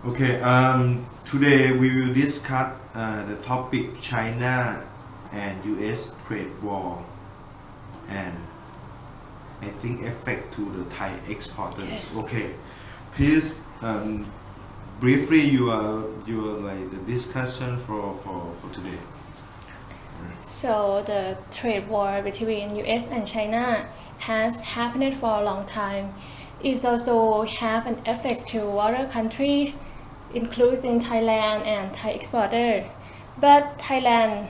Okay, today we will discuss the topic China and US trade war and I think effect to the Thai exporters. Yes. Okay, please briefly your like the discussion for today. So the trade war between US and China has happened for a long time. It also have an effect to other countries, including Thailand and Thai exporter. But Thailand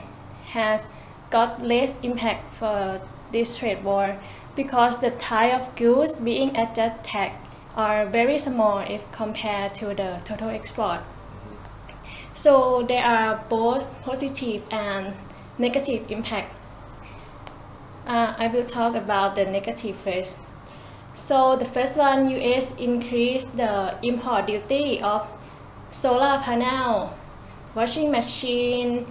has got less impact for this trade war because the type of goods being attacked are very small if compared to the total export. So there are both positive and negative impact. I will talk about the negative first. So the first one, US increased the import duty of solar panel, washing machine,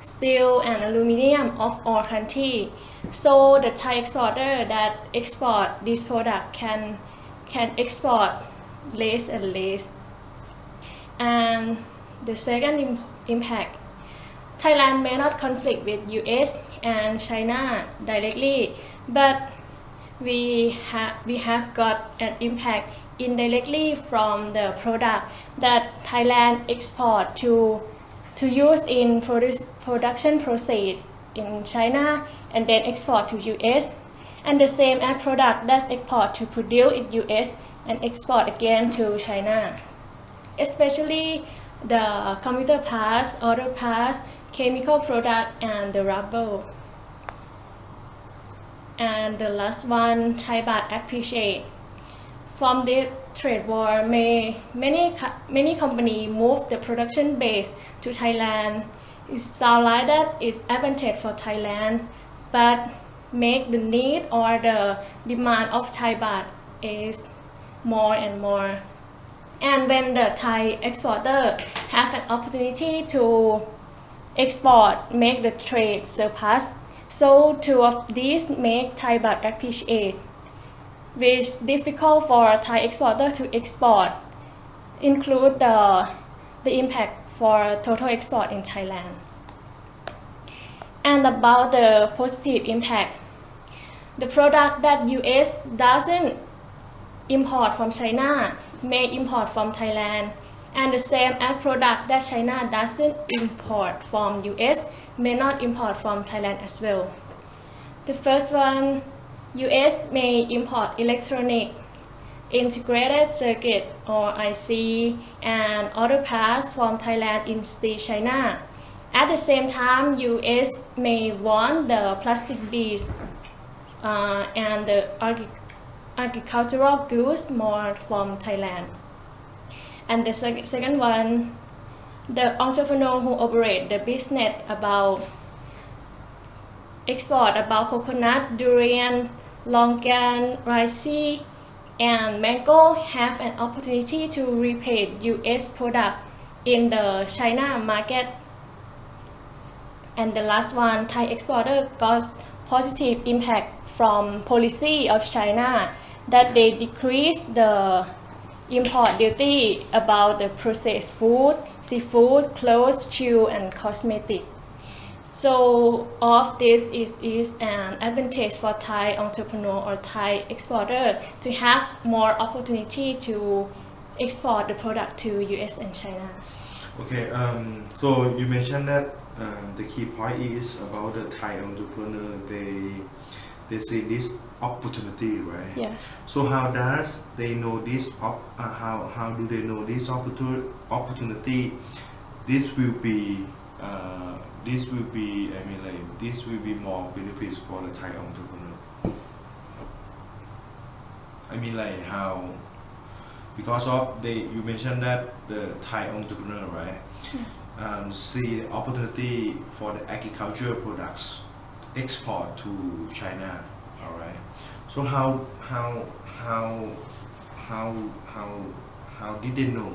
steel and aluminum of all country. So the Thai exporter that export this product can export less and less. And the second impact, Thailand may not conflict with US and China directly, but we have got an impact indirectly from the product that Thailand export to use in production process in China and then export to US, and the same as product that's export to produce in US and export again to China, especially the computer parts, auto parts, chemical product and the rubber. And the last one, Thai baht appreciate. From the trade war, many companies move the production base to Thailand. It sounds like that it's advantage for Thailand, but make the need or the demand of Thai baht is more and more. And when the Thai exporter have an opportunity to export, make the trade surplus, so two of these make Thai baht appreciate, which difficult for Thai exporter to export, include the impact for total export in Thailand. And about the positive impact, the product that US doesn't import from China may import from Thailand, and the same as product that China doesn't import from US may not import from Thailand as well. The first one, US may import electronic integrated circuit or IC and other parts from Thailand instead of China. At the same time, US may want the plastic beads and the agricultural goods more from Thailand. And the second one, the entrepreneur who operate the business about export about coconut, durian, longan, rice, and mango have an opportunity to repay US product in the China market. And the last one, Thai exporter got positive impact from policy of China that they decrease the import duty about the processed food, seafood, clothes, shoe, and cosmetic. So all of this is an advantage for Thai entrepreneur or Thai exporter to have more opportunity to export the product to US and China. Okay, so you mentioned that the key point is about the Thai entrepreneur. They see this opportunity, right? Yes. So how does they know this? How do they know this opportunity? This will be. I mean, like this will be more benefits for the Thai entrepreneur. I mean, like how because of you mentioned that the Thai entrepreneur, right? See the opportunity for the agricultural products export to China. All right. So how did they know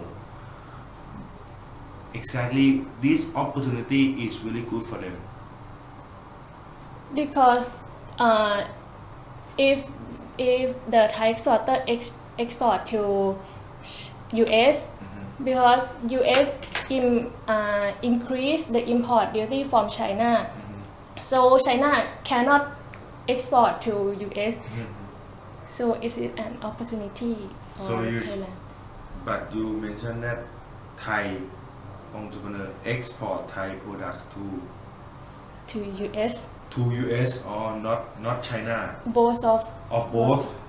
exactly this opportunity is really good for them? Because if the Thai exporter export to US, because US increased the import duty from China, so China cannot export to US. So is it an opportunity for So you- Thailand? But you mentioned that Thai entrepreneur export Thai products To US, to US or not China both of or both.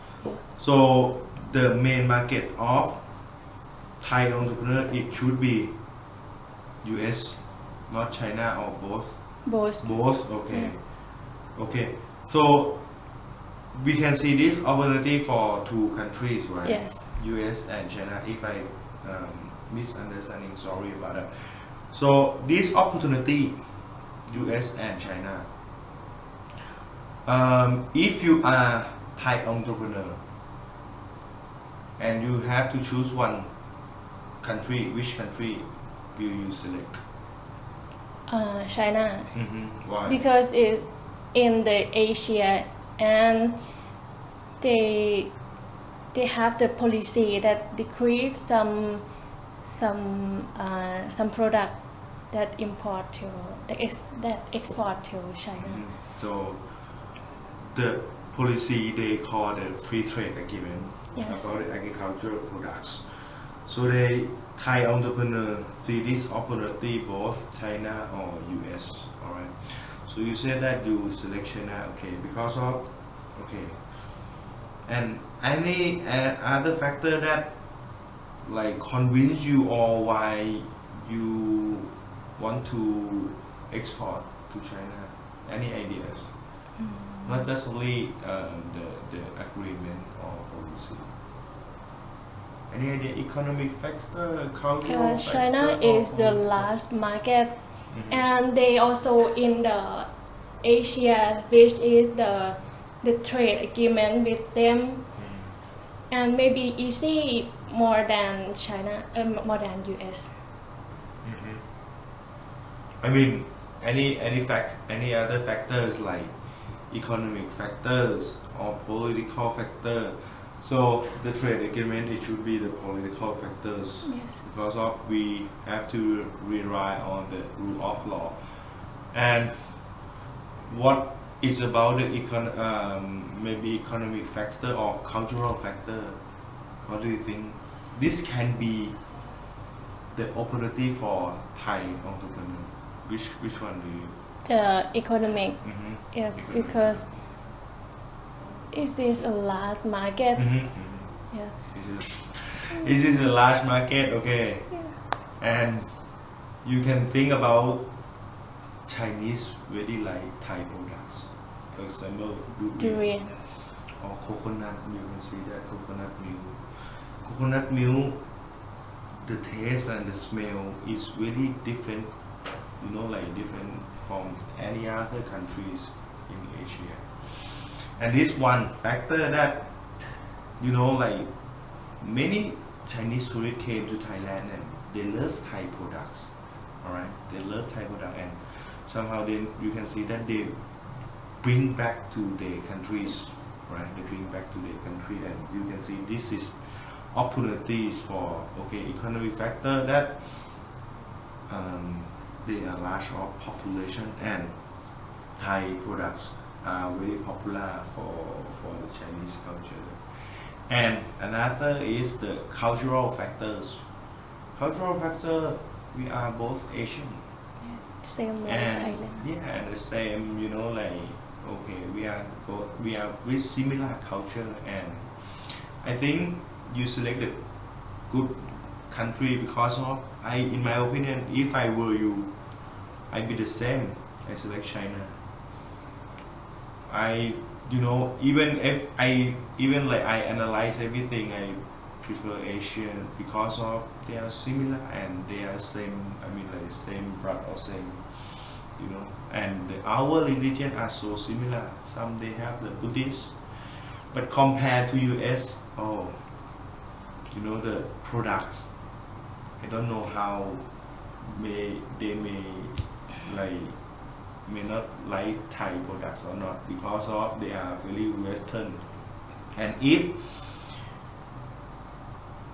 So the main market of Thai entrepreneur it should be US, not China or both. both. Both, okay. Okay. So we can see this opportunity for two countries, right? Yes. US and China. If I misunderstanding, sorry about that. So this opportunity, US and China. If you are Thai entrepreneur and you have to choose one country, which country will you select? China, Why? because it in the Asia and they have the policy that decrease some product that import to that export to China. So the policy they call the free trade agreement Yes. about the agricultural products. So they Thai entrepreneur see this opportunity both China or US. Alright. So you said that you select China, okay, because of okay. And any other factor that like convince you or why you want to export to China? Any ideas? Not just only the agreement or policy. Any idea? Economic factor, cultural factor. China is the large market, and they also in the Asia, which is the trade agreement with them, and maybe easy more than China, more than US. I mean, any other factors like economic factors or political factor. So the trade agreement it should be the political factors Yes. because of we have to rely on the rule of law. And what is about the maybe economic factor or cultural factor? What do you think? This can be the opportunity for Thai entrepreneur. Which one do you? The economic, yeah, Economic. because it is a large market. Yeah. This is a large market, okay. And you can think about Chinese really like Thai products. For example, Durian. or coconut. You can see that coconut milk. Coconut milk, the taste and the smell is really different. You know, like different from any other countries in Asia. And this one factor that, you know, like many Chinese tourists came to Thailand and they love Thai products. Alright, they love Thai product and somehow you can see that they bring back to their countries, right? They bring back to their country and you can see this is opportunities for economic factor that they are large of population and Thai products are very popular for the Chinese culture. And another is the cultural factors. Cultural factor, we are both Asian. Same like And Thailand. yeah, and the same, you know, like we are with similar culture and I think you selected good country because of in my opinion, if I were you, I'd be the same. I select China. Even if I analyze everything, I prefer Asian because of they are similar and they are same. Same blood or same, And our religion are so similar. Some they have the Buddhist, but compared to US, the products. I don't know how they may not like Thai products or not because of they are very Western. And if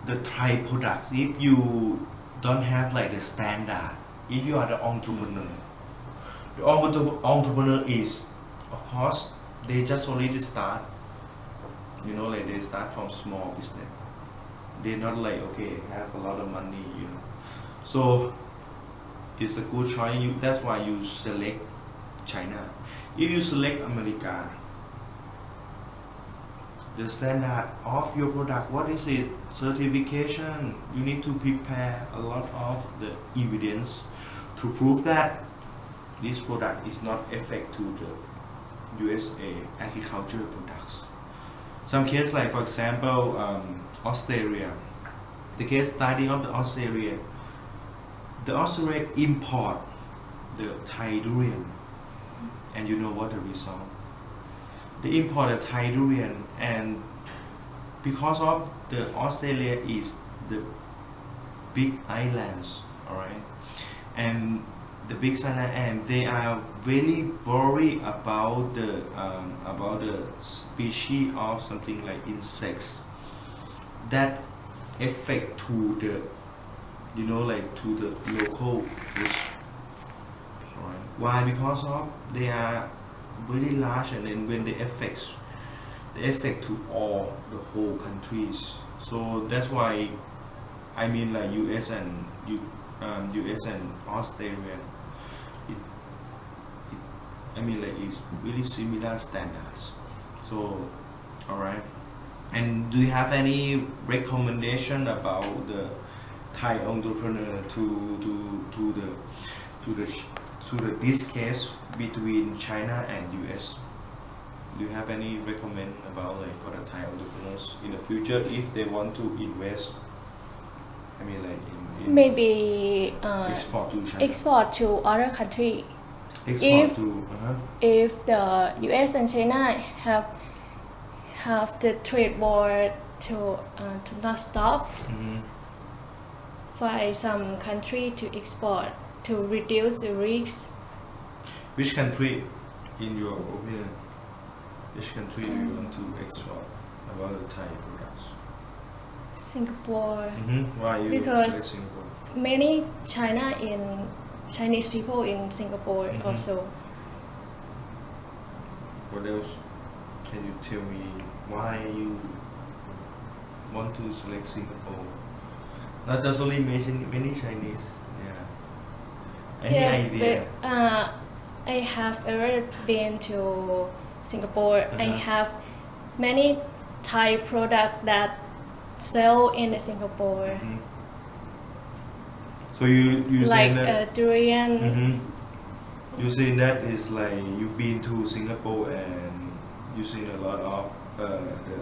the Thai products, if you don't have like the standard, if you are the entrepreneur is, of course, they just already start, you know, like they start from small business. They're not like, okay, have a lot of money, you know. So it's a good choice. That's why you select China. If you select America, the standard of your product, what is it? Certification. You need to prepare a lot of the evidence to prove that this product is not affect to the USA agricultural products. Some cases, like for example, Australia. The case study of the Australia import the Thai durian, and you know what the result? They import the Thai durian, and because of the Australia is the big islands, alright, and the big island, and they are really worried about the species of something like insects that affect to the, you know, like to the local fish. Alright. Why? Because of they are very large, and then when they affect to all the whole countries. So that's why I mean like US and Australia. I mean like it's really similar standards. So alright. And do you have any recommendation about the Thai entrepreneur to this case between China and US? Do you have any recommend about like for the Thai entrepreneurs in the future if they want to invest? I mean like in Maybe export to China. export to other country. Export if- to If the US and China have the trade war to not stop, for some country to export to reduce the risk. Which country, in your opinion, which country do you want to export about the Thai products? Singapore. Why you Because- select Singapore? Many Chinese people in Singapore also. What else? Can you tell me why you want to select Singapore? Not just only many Chinese. Yeah. Any idea? But, I have ever been to Singapore. I have many Thai products that sell in Singapore, So you like saying that? durian. You saying that is like you've been to Singapore and you seen a lot of the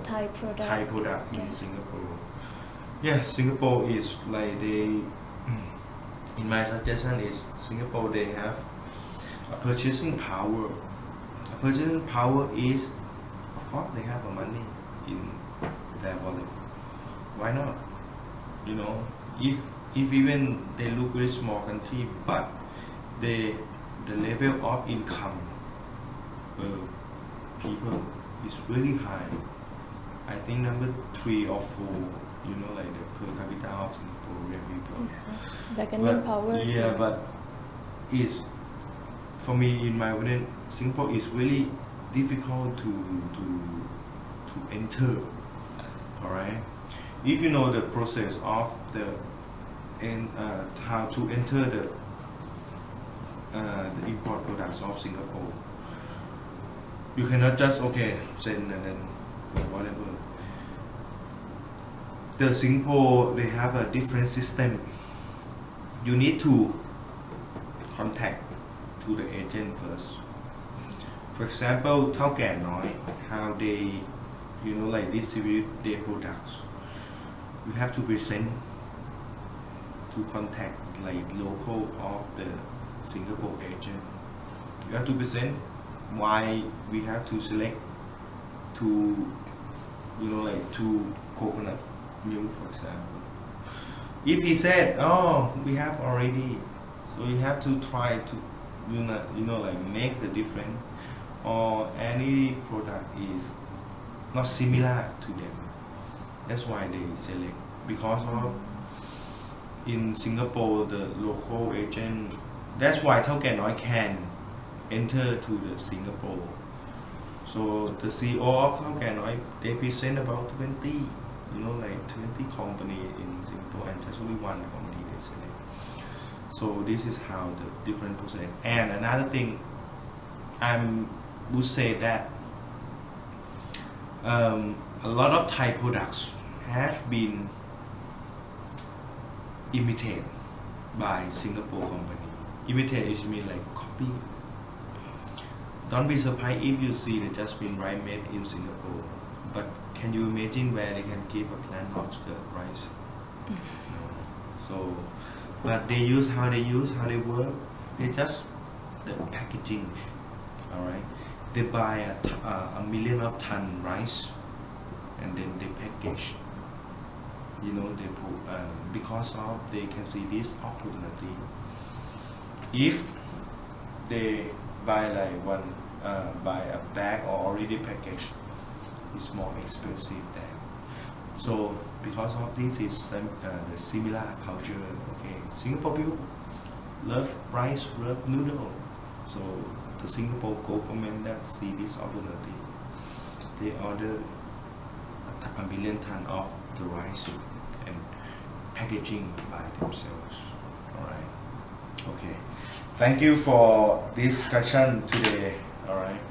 Thai product. Thai product in Yes. Singapore. Yeah, Singapore is like they. In my suggestion is Singapore they have a purchasing power. A purchasing power is, of course, they have a money in their wallet. Why not? You know, if even they look very small country, but the level of income per people is very high. I think number 3 or 4, you know, like the per capita of Singaporean people. Bargaining power. Yeah, but it's, for me, in my opinion, Singapore is really difficult to enter. Alright, if you know the process of the and how to enter the import products of Singapore, you cannot just send and then whatever. The Singapore they have a different system. You need to contact to the agent first. For example, เท่าแก่น้อย how they, you know, like distribute their products. You have to present to contact like local of the Singapore agent. You have to present why we have to select to, you know, like to coconut milk, for example. If he said, oh, we have already, so you have to try to, you know, like make the difference, or any product is not similar to them. That's why they select because of in Singapore the local agent. That's why Thao Ken Noi can enter to the Singapore. So the CEO of Thao Ken Noi, they present about 20, like 20 company in Singapore, and just only one company they select. So this is how the different process. And another thing, I would say that a lot of Thai products have been imitated by Singapore company. Imitate is mean like copy. Don't be surprised if you see the jasmine rice made in Singapore. But can you imagine where they can keep a plant of the rice? No. So, but they use how they work. They just the packaging. All right. They buy a million of ton rice, and then they package. They put because of they can see this opportunity. If they buy like buy a bag or already packaged, it's more expensive there. So because of this is the similar culture. Okay, Singapore people love rice, love noodle. So the Singapore government that see this opportunity, they order a million ton of the rice and packaging by themselves. Alright. Okay. Thank you for this discussion today. Alright.